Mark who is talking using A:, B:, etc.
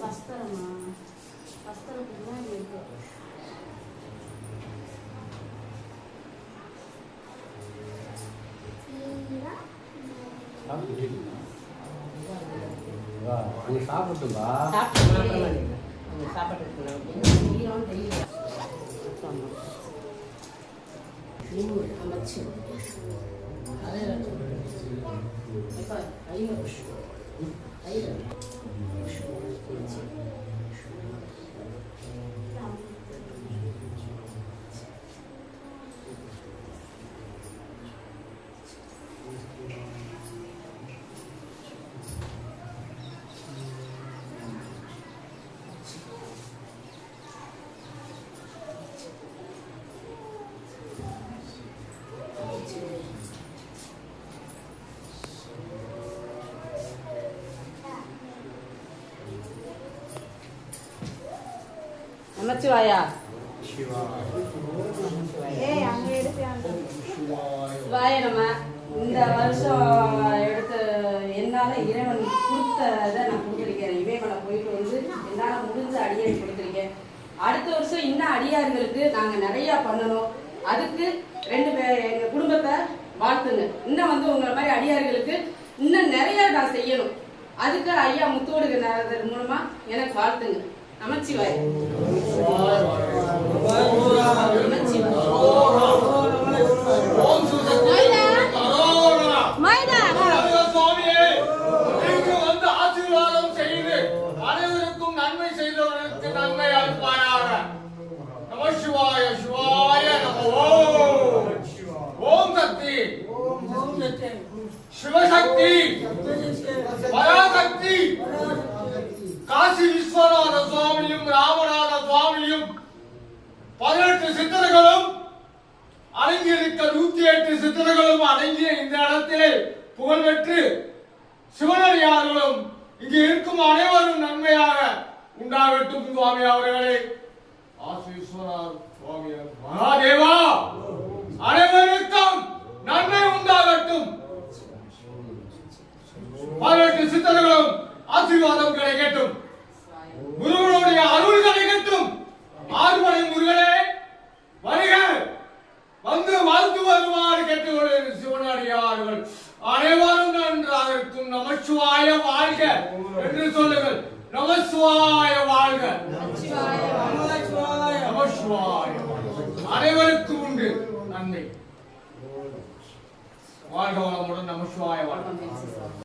A: வஸ்திரமா வஸ்திரத்துக்கு தான் இருக்கு.
B: சாப்பிட்டுங்களா?
A: அமைச்சு நமச்சிவாயா சிவாய நம்ம இந்த வருஷம் எடுத்து என்னால இறைவன் கொடுத்ததை நான் கொடுத்துருக்கேன். இமயமலை போயிட்டு வந்து என்னால் முடிஞ்ச அடியாரி கொடுத்துருக்கேன். அடுத்த வருஷம் இன்னும் அடியார்களுக்கு நாங்கள் நிறையா பண்ணணும். அதுக்கு 2 பேர் எங்கள் குடும்பத்தை வாழ்த்துங்க. இன்னும் வந்து உங்களை மாதிரி அடியார்களுக்கு இன்னும் நிறையா நான் செய்யணும். அதுக்கு ஐயா முத்தோடு நடந்தது மூலமா எனக்கு வாழ்த்துங்க. நமச்சிவாய்.
C: அனைவருக்கும் நன்மை செய்தவர்களுக்கு நன்மை அளிப்பாராக. நம சிவாய சிவாய நம. ஓம் சக்தி சிவசக்தி பராசக்தி காசி விஸ்வநாத சுவாமியும் ராமநாத சுவாமியும் 18 சித்தர்களும் அடங்கியிருக்க 108 சித்தர்களும் அடங்கிய இந்த இடத்திலே புகழ்பெற்று சிவனடியார்களும் இங்கு இருக்கும் அனைவரும் நன்மையாக உண்டாகட்டும். சுவாமி அவர்களே, காசி விஸ்வநாத சுவாமி மகாதேவா, அனைவருக்கும் நன்மை உண்டாகட்டும். 18 சித்தர்களும் ஆசீர்வாதம் கிடைக்கட்டும். முருகனுடைய அருள் கிடைக்கட்டும். ஆறுமலை முருகனே வருக, வந்து வாழ்த்து வருமாறு கேட்டுக்கொள்கிற சிவனடியார்கள் அனைவரும் நன்றாக இருக்கும். நமச்சிவாய வாழ்க என்று சொல்லுங்கள். நமச்சிவாய வாழ்க. நமச்சிவாய அனைவருக்கும் உண்டு நன்மை. வாழ்க வளமுடன். நமச்சிவாய வாழ்க.